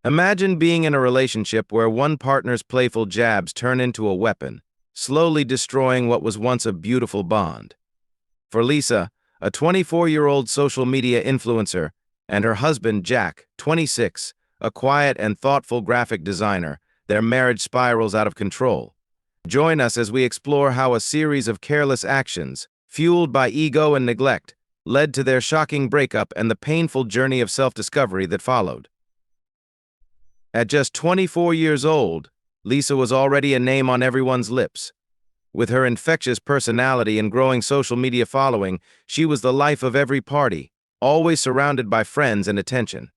Imagine being in a relationship where one partner's playful jabs turn into a weapon, slowly destroying what was once a beautiful bond. For Lisa, a 24-year-old social media influencer, and her husband, Jack, 26, a quiet and thoughtful graphic designer, their marriage spirals out of control. Join us as we explore how a series of careless actions, fueled by ego and neglect, led to their shocking breakup and the painful journey of self-discovery that followed. At just 24 years old, Lisa was already a name on everyone's lips. With her infectious personality and growing social media following, she was the life of every party, always surrounded by friends and attention.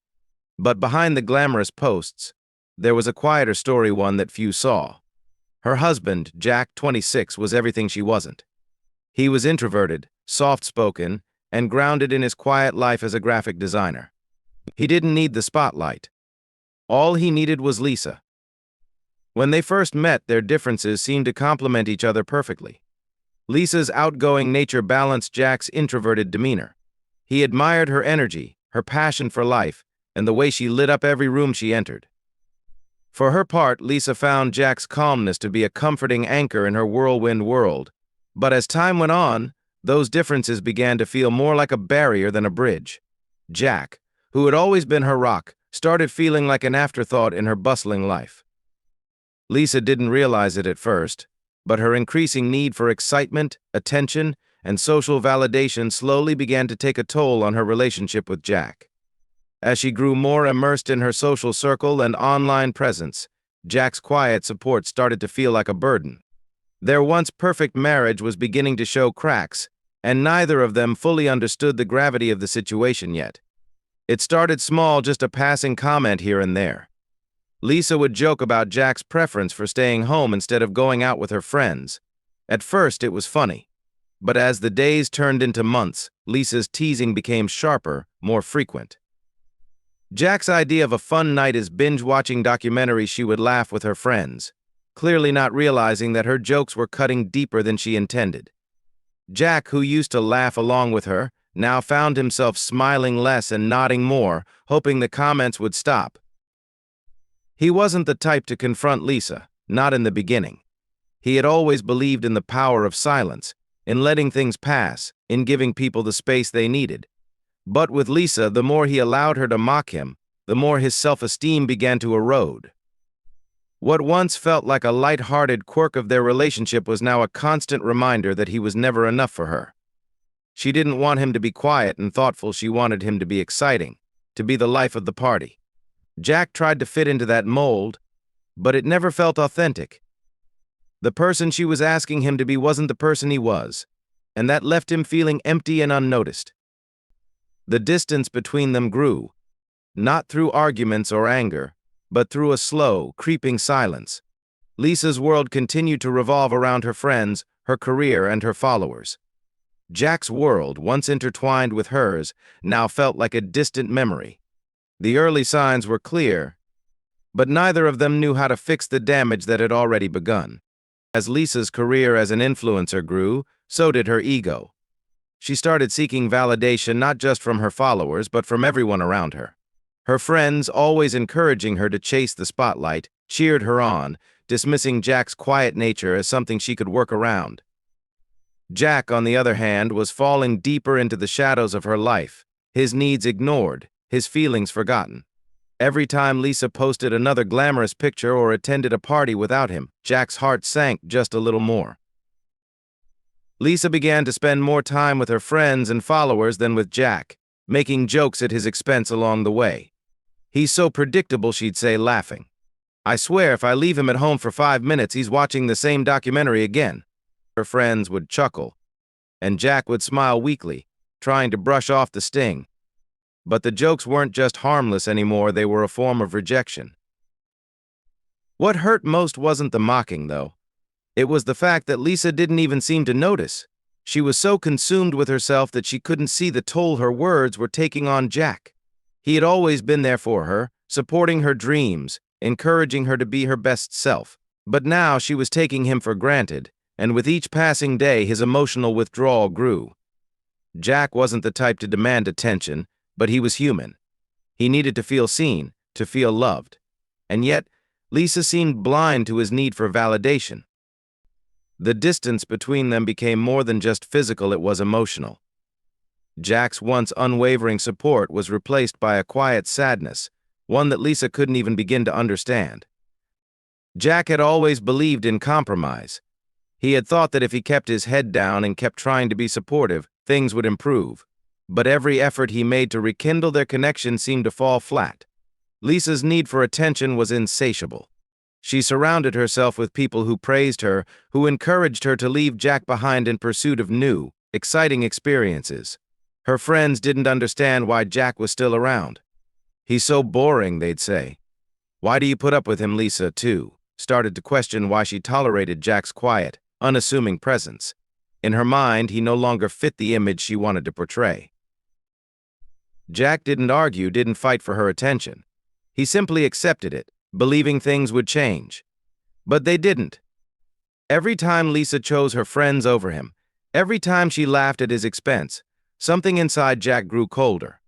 But behind the glamorous posts, there was a quieter story, one that few saw. Her husband, Jack, 26, was everything she wasn't. He was introverted, soft-spoken, and grounded in his quiet life as a graphic designer. He didn't need the spotlight. All he needed was Lisa. When they first met, their differences seemed to complement each other perfectly. Lisa's outgoing nature balanced Jack's introverted demeanor. He admired her energy, her passion for life, and the way she lit up every room she entered. For her part, Lisa found Jack's calmness to be a comforting anchor in her whirlwind world. But as time went on, those differences began to feel more like a barrier than a bridge. Jack, who had always been her rock, started feeling like an afterthought in her bustling life. Lisa didn't realize it at first, but her increasing need for excitement, attention, and social validation slowly began to take a toll on her relationship with Jack. As she grew more immersed in her social circle and online presence, Jack's quiet support started to feel like a burden. Their once perfect marriage was beginning to show cracks, and neither of them fully understood the gravity of the situation yet. It started small, just a passing comment here and there. Lisa would joke about Jack's preference for staying home instead of going out with her friends. At first, it was funny. But as the days turned into months, Lisa's teasing became sharper, more frequent. Jack's idea of a fun night is binge-watching documentaries she would laugh with her friends, clearly not realizing that her jokes were cutting deeper than she intended. Jack, who used to laugh along with her, now found himself smiling less and nodding more, hoping the comments would stop. He wasn't the type to confront Lisa, not in the beginning. He had always believed in the power of silence, in letting things pass, in giving people the space they needed. But with Lisa, the more he allowed her to mock him, the more his self-esteem began to erode. What once felt like a light-hearted quirk of their relationship was now a constant reminder that he was never enough for her. She didn't want him to be quiet and thoughtful, she wanted him to be exciting, to be the life of the party. Jack tried to fit into that mold, but it never felt authentic. The person she was asking him to be wasn't the person he was, and that left him feeling empty and unnoticed. The distance between them grew, not through arguments or anger, but through a slow, creeping silence. Lisa's world continued to revolve around her friends, her career, and her followers. Jack's world, once intertwined with hers, now felt like a distant memory. The early signs were clear, but neither of them knew how to fix the damage that had already begun. As Lisa's career as an influencer grew, so did her ego. She started seeking validation not just from her followers, but from everyone around her. Her friends, always encouraging her to chase the spotlight, cheered her on, dismissing Jack's quiet nature as something she could work around. Jack, on the other hand, was falling deeper into the shadows of her life, his needs ignored, his feelings forgotten. Every time Lisa posted another glamorous picture or attended a party without him, Jack's heart sank just a little more. Lisa began to spend more time with her friends and followers than with Jack, making jokes at his expense along the way. "He's so predictable," she'd say, laughing. "I swear if I leave him at home for 5 minutes, he's watching the same documentary again." Her friends would chuckle, and Jack would smile weakly, trying to brush off the sting. But the jokes weren't just harmless anymore, they were a form of rejection. What hurt most wasn't the mocking, though. It was the fact that Lisa didn't even seem to notice. She was so consumed with herself that she couldn't see the toll her words were taking on Jack. He had always been there for her, supporting her dreams, encouraging her to be her best self. But now she was taking him for granted, and with each passing day his emotional withdrawal grew. Jack wasn't the type to demand attention, but he was human. He needed to feel seen, to feel loved. And yet, Lisa seemed blind to his need for validation. The distance between them became more than just physical, it was emotional. Jack's once unwavering support was replaced by a quiet sadness, one that Lisa couldn't even begin to understand. Jack had always believed in compromise. He had thought that if he kept his head down and kept trying to be supportive, things would improve. But every effort he made to rekindle their connection seemed to fall flat. Lisa's need for attention was insatiable. She surrounded herself with people who praised her, who encouraged her to leave Jack behind in pursuit of new, exciting experiences. Her friends didn't understand why Jack was still around. "He's so boring," they'd say. "Why do you put up with him?" Lisa, too, started to question why she tolerated Jack's quiet, unassuming presence. In her mind, he no longer fit the image she wanted to portray. Jack didn't argue, didn't fight for her attention. He simply accepted it, believing things would change. But they didn't. Every time Lisa chose her friends over him, every time she laughed at his expense, something inside Jack grew colder.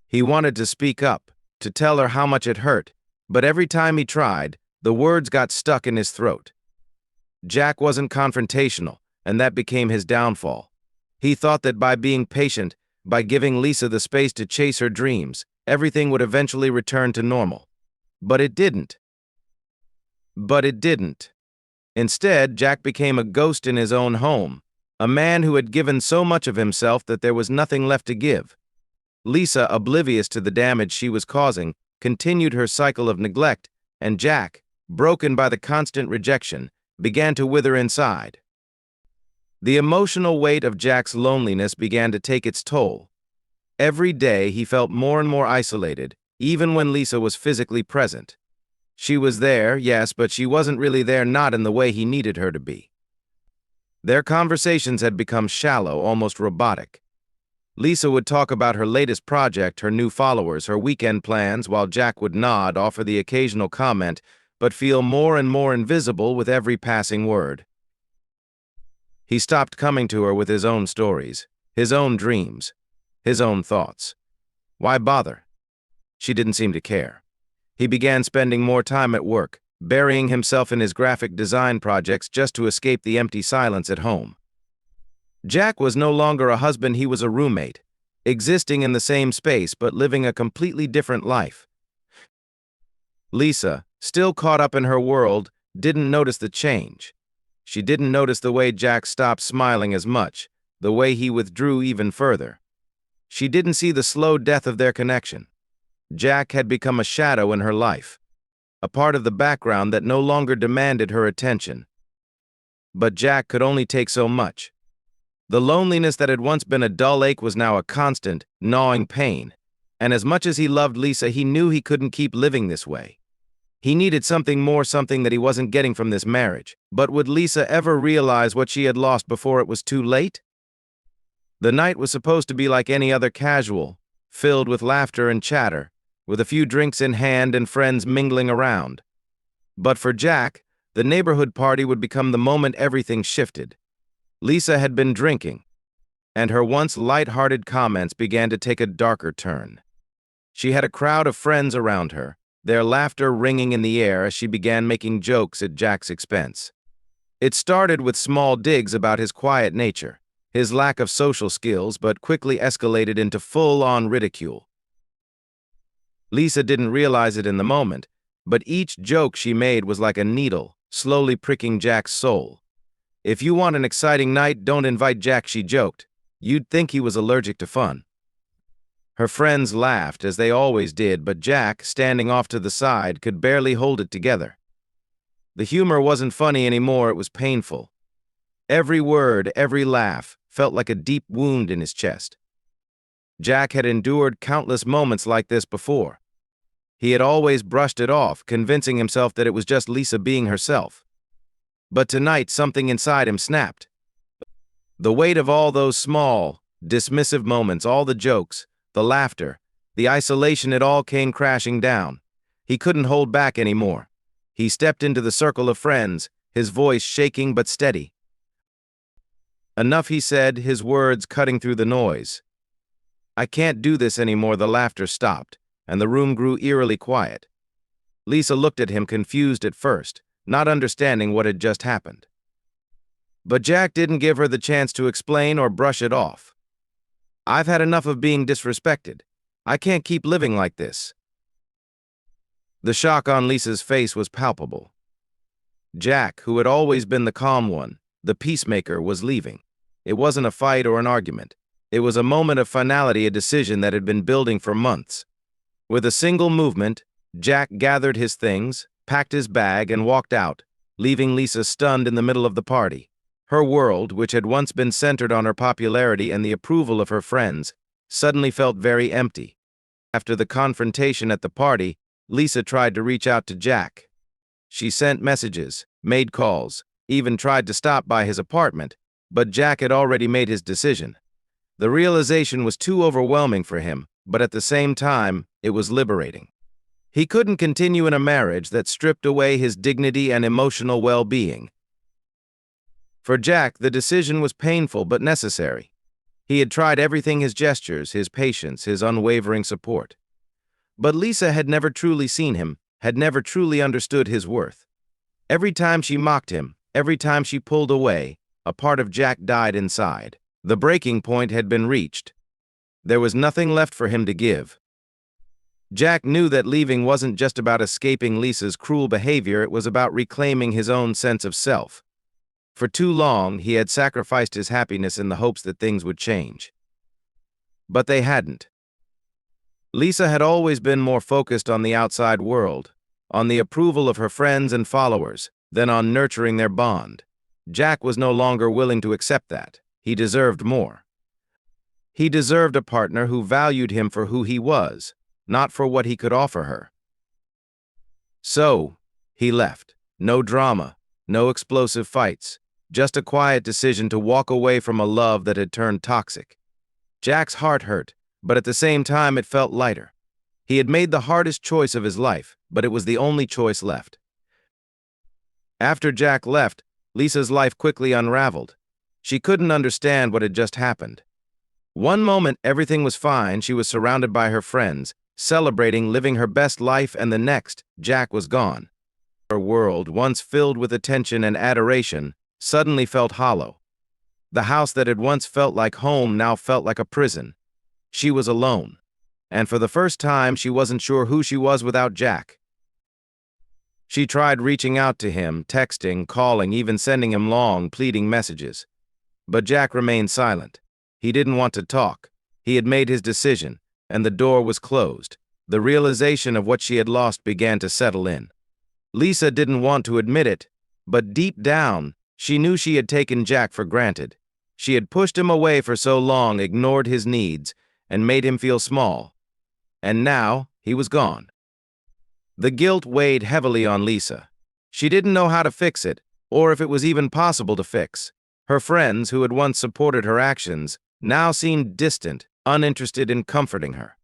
He wanted to speak up, to tell her how much it hurt, but every time he tried, the words got stuck in his throat. Jack wasn't confrontational, and that became his downfall. He thought that by being patient, by giving Lisa the space to chase her dreams, everything would eventually return to normal. But it didn't. Instead, Jack became a ghost in his own home, a man who had given so much of himself that there was nothing left to give. Lisa, oblivious to the damage she was causing, continued her cycle of neglect, and Jack, broken by the constant rejection, began to wither inside. The emotional weight of Jack's loneliness began to take its toll. Every day he felt more and more isolated, even when Lisa was physically present. She was there, yes, but she wasn't really there, not in the way he needed her to be. Their conversations had become shallow, almost robotic. Lisa would talk about her latest project, her new followers, her weekend plans, while Jack would nod, offer the occasional comment, but feel more and more invisible with every passing word. He stopped coming to her with his own stories, his own dreams, his own thoughts. Why bother? She didn't seem to care. He began spending more time at work, burying himself in his graphic design projects just to escape the empty silence at home. Jack was no longer a husband, he was a roommate, existing in the same space but living a completely different life. Lisa, still caught up in her world, didn't notice the change. She didn't notice the way Jack stopped smiling as much, the way he withdrew even further. She didn't see the slow death of their connection. Jack had become a shadow in her life, a part of the background that no longer demanded her attention. But Jack could only take so much. The loneliness that had once been a dull ache was now a constant, gnawing pain, and as much as he loved Lisa, he knew he couldn't keep living this way. He needed something more, something that he wasn't getting from this marriage. But would Lisa ever realize what she had lost before it was too late? The night was supposed to be like any other, casual, filled with laughter and chatter, with a few drinks in hand and friends mingling around. But for Jack, the neighborhood party would become the moment everything shifted. Lisa had been drinking, and her once light-hearted comments began to take a darker turn. She had a crowd of friends around her, their laughter ringing in the air as she began making jokes at Jack's expense. It started with small digs about his quiet nature, his lack of social skills, but quickly escalated into full-on ridicule. Lisa didn't realize it in the moment, but each joke she made was like a needle, slowly pricking Jack's soul. "If you want an exciting night, don't invite Jack," she joked. "You'd think he was allergic to fun." Her friends laughed, as they always did, but Jack, standing off to the side, could barely hold it together. The humor wasn't funny anymore, it was painful. Every word, every laugh, felt like a deep wound in his chest. Jack had endured countless moments like this before. He had always brushed it off, convincing himself that it was just Lisa being herself. But tonight, something inside him snapped. The weight of all those small, dismissive moments, all the jokes, the laughter, the isolation, it all came crashing down. He couldn't hold back anymore. He stepped into the circle of friends, his voice shaking but steady. "Enough," he said, his words cutting through the noise. "I can't do this anymore." The laughter stopped. and the room grew eerily quiet. Lisa looked at him, confused at first, not understanding what had just happened. But Jack didn't give her the chance to explain or brush it off. "I've had enough of being disrespected. I can't keep living like this." The shock on Lisa's face was palpable. Jack, who had always been the calm one, the peacemaker, was leaving. It wasn't a fight or an argument. It was a moment of finality, a decision that had been building for months. With a single movement, Jack gathered his things, packed his bag, and walked out, leaving Lisa stunned in the middle of the party. Her world, which had once been centered on her popularity and the approval of her friends, suddenly felt very empty. After the confrontation at the party, Lisa tried to reach out to Jack. She sent messages, made calls, even tried to stop by his apartment, but Jack had already made his decision. The realization was too overwhelming for him, but at the same time, it was liberating. He couldn't continue in a marriage that stripped away his dignity and emotional well-being. For Jack, the decision was painful but necessary. He had tried everything: his gestures, his patience, his unwavering support. But Lisa had never truly seen him, had never truly understood his worth. Every time she mocked him, every time she pulled away, a part of Jack died inside. The breaking point had been reached. There was nothing left for him to give. Jack knew that leaving wasn't just about escaping Lisa's cruel behavior, it was about reclaiming his own sense of self. For too long, he had sacrificed his happiness in the hopes that things would change. But they hadn't. Lisa had always been more focused on the outside world, on the approval of her friends and followers, than on nurturing their bond. Jack was no longer willing to accept that. He deserved more. He deserved a partner who valued him for who he was, not for what he could offer her. So, he left. No drama, no explosive fights, just a quiet decision to walk away from a love that had turned toxic. Jack's heart hurt, but at the same time it felt lighter. He had made the hardest choice of his life, but it was the only choice left. After Jack left, Lisa's life quickly unraveled. She couldn't understand what had just happened. One moment, everything was fine. She was surrounded by her friends, celebrating, living her best life, and the next, Jack was gone. Her world, once filled with attention and adoration, suddenly felt hollow. The house that had once felt like home now felt like a prison. She was alone, and for the first time, she wasn't sure who she was without Jack. She tried reaching out to him, texting, calling, even sending him long, pleading messages. But Jack remained silent. He didn't want to talk. He had made his decision, and the door was closed. The realization of what she had lost began to settle in. Lisa didn't want to admit it, but deep down, she knew she had taken Jack for granted. She had pushed him away for so long, ignored his needs, and made him feel small. And now, he was gone. The guilt weighed heavily on Lisa. She didn't know how to fix it, or if it was even possible to fix. Her friends, who had once supported her actions, now seemed distant, uninterested in comforting her.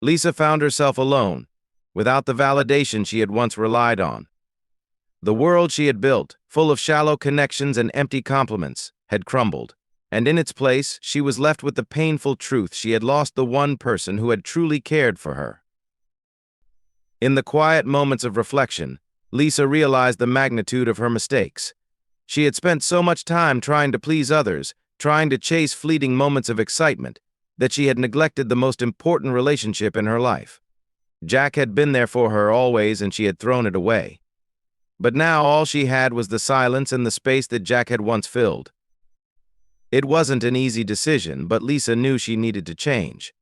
Lisa found herself alone, without the validation she had once relied on. The world she had built, full of shallow connections and empty compliments, had crumbled, and in its place, she was left with the painful truth: she had lost the one person who had truly cared for her. In the quiet moments of reflection, Lisa realized the magnitude of her mistakes. She had spent so much time trying to please others, trying to chase fleeting moments of excitement, that she had neglected the most important relationship in her life. Jack had been there for her always, and she had thrown it away. But now all she had was the silence and the space that Jack had once filled. It wasn't an easy decision, but Lisa knew she needed to change.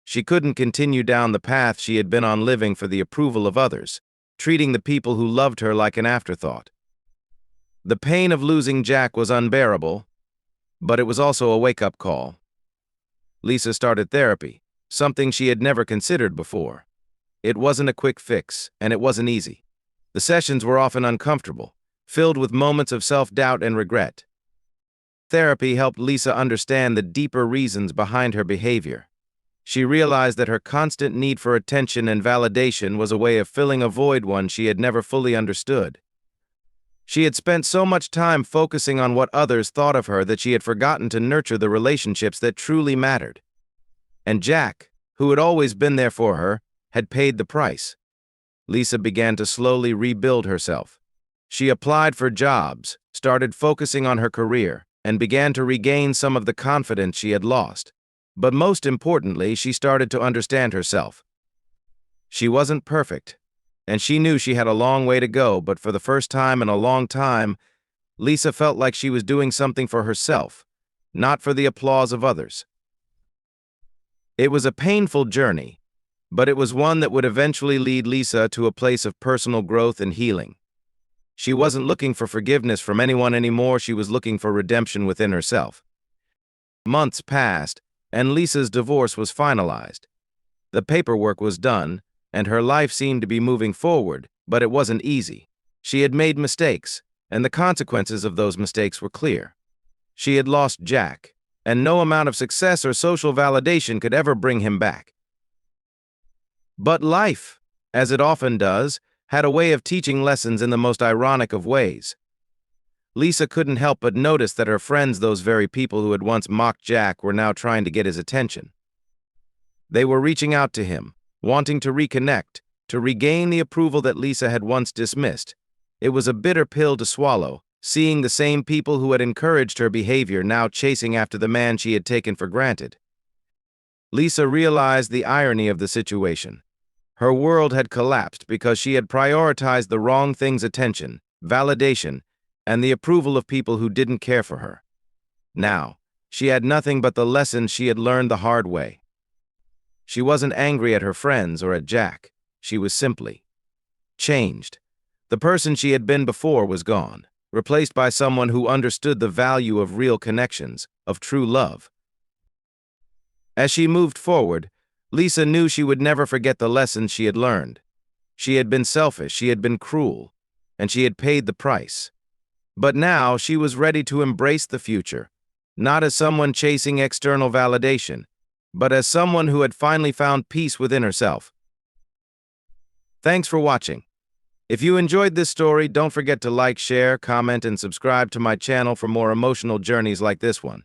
She couldn't continue down the path she had been on, living for the approval of others, treating the people who loved her like an afterthought. The pain of losing Jack was unbearable, but it was also a wake-up call. Lisa started therapy, something she had never considered before. It wasn't a quick fix, and it wasn't easy. The sessions were often uncomfortable, filled with moments of self-doubt and regret. Therapy helped Lisa understand the deeper reasons behind her behavior. She realized that her constant need for attention and validation was a way of filling a void, one she had never fully understood. She had spent so much time focusing on what others thought of her that she had forgotten to nurture the relationships that truly mattered. And Jack, who had always been there for her, had paid the price. Lisa began to slowly rebuild herself. She applied for jobs, started focusing on her career, and began to regain some of the confidence she had lost. But most importantly, she started to understand herself. She wasn't perfect, and she knew she had a long way to go, but for the first time in a long time, Lisa felt like she was doing something for herself, not for the applause of others. It was a painful journey, but it was one that would eventually lead Lisa to a place of personal growth and healing. She wasn't looking for forgiveness from anyone anymore, she was looking for redemption within herself. Months passed, and Lisa's divorce was finalized. The paperwork was done, and her life seemed to be moving forward, but it wasn't easy. She had made mistakes, and the consequences of those mistakes were clear. She had lost Jack, and no amount of success or social validation could ever bring him back. But life, as it often does, had a way of teaching lessons in the most ironic of ways. Lisa couldn't help but notice that her friends, those very people who had once mocked Jack, were now trying to get his attention. They were reaching out to him, wanting to reconnect, to regain the approval that Lisa had once dismissed. It was a bitter pill to swallow, seeing the same people who had encouraged her behavior now chasing after the man she had taken for granted. Lisa realized the irony of the situation. Her world had collapsed because she had prioritized the wrong thing's attention, validation, and the approval of people who didn't care for her. Now, she had nothing but the lessons she had learned the hard way. She wasn't angry at her friends or at Jack. She was simply changed. The person she had been before was gone, replaced by someone who understood the value of real connections, of true love. As she moved forward, Lisa knew she would never forget the lessons she had learned. She had been selfish, she had been cruel, and she had paid the price. But now she was ready to embrace the future, not as someone chasing external validation, but as someone who had finally found peace within herself. Thanks for watching. If you enjoyed this story, don't forget to like, share, comment, and subscribe to my channel for more emotional journeys like this one.